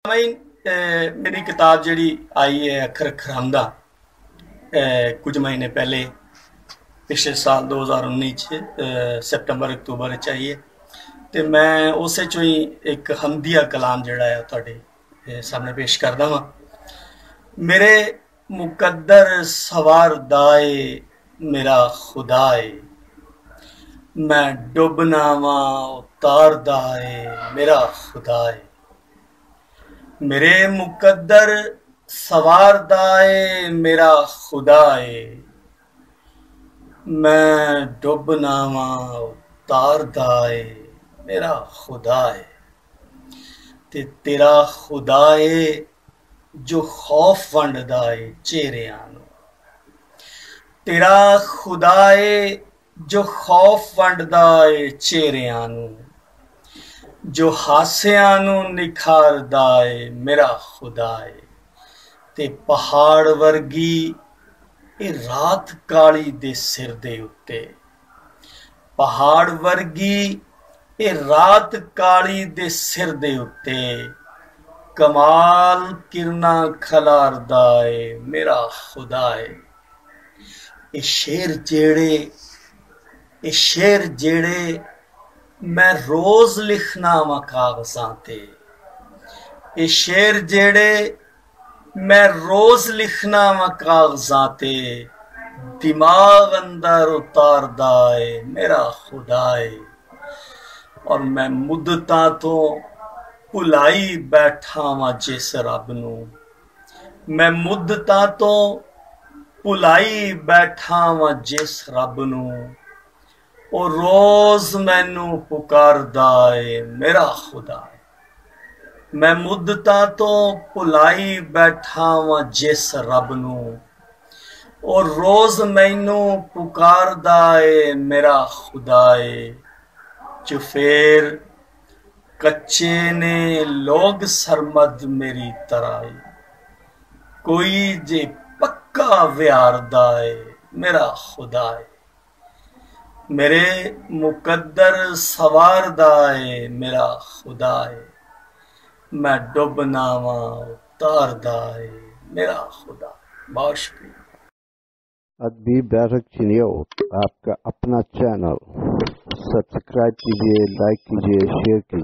मेरी किताब जी आई है अखर खरांदा कुछ महीने पहले पिछले साल 2019 सितंबर अक्तूबर आई है। तो मैं उस ही एक हमदिया कलाम जड़ा है तुहाडे सामने पेश करदा वां। मेरे मुकद्दर सवार दाए मेरा खुदाए, मैं डुबना वां उतार दाए मेरा खुदाए। मेरे मुकद्दर सवार दाए मेरा खुदाए, मैं डुबना वां उतार दाए मेरा खुदाए। ते तेरा खुदाए जो खौफ वंडदा है चेहरियां नूं, तेरा खुदाए जो खौफ वंडदा है चेहरियां नूं, जो हासियां नूं निखारदा है मेरा खुदाए। ते पहाड़ वर्गी ए रात काली दे सिर दे उत्ते, पहाड़ वर्गी ए रात काली दे सिर दे उत्ते, कमाल किरना खलारदा है मेरा खुदाए। ए शेर जेड़े मैं रोज लिखना वा कागजां ते, ए शेर जेड़े मैं रोज लिखना वा कागजां ते, दिमाग अंदर उतारदा है मेरा खुदाए। और मैं मुद्दतां तो भुलाई बैठा वां जिस रब नूं, मैं मुद्दतां तो भुलाई बैठा वां जिस रब नूं, ओ रोज मैनू पुकारदा है मेरा खुदा। मैं मुद्दतां तो भुलाई बैठा वां जिस रब नूं, ओ रोज मैनू पुकारदा है मेरा खुदाए। जो फिर कच्चे ने लोग सरमद मेरी तराई, कोई जे पक्का व्यारदा है मेरा खुदाए। मेरे मुकद्दर सवार दाए मेरा खुदाए, मैं डुबना वां उतार दाए मेरा खुदा। बहुत शुक्रिया। अदबी बैरक चिनियो आपका अपना चैनल, सब्सक्राइब कीजिए, लाइक कीजिए, शेयर कीजिए।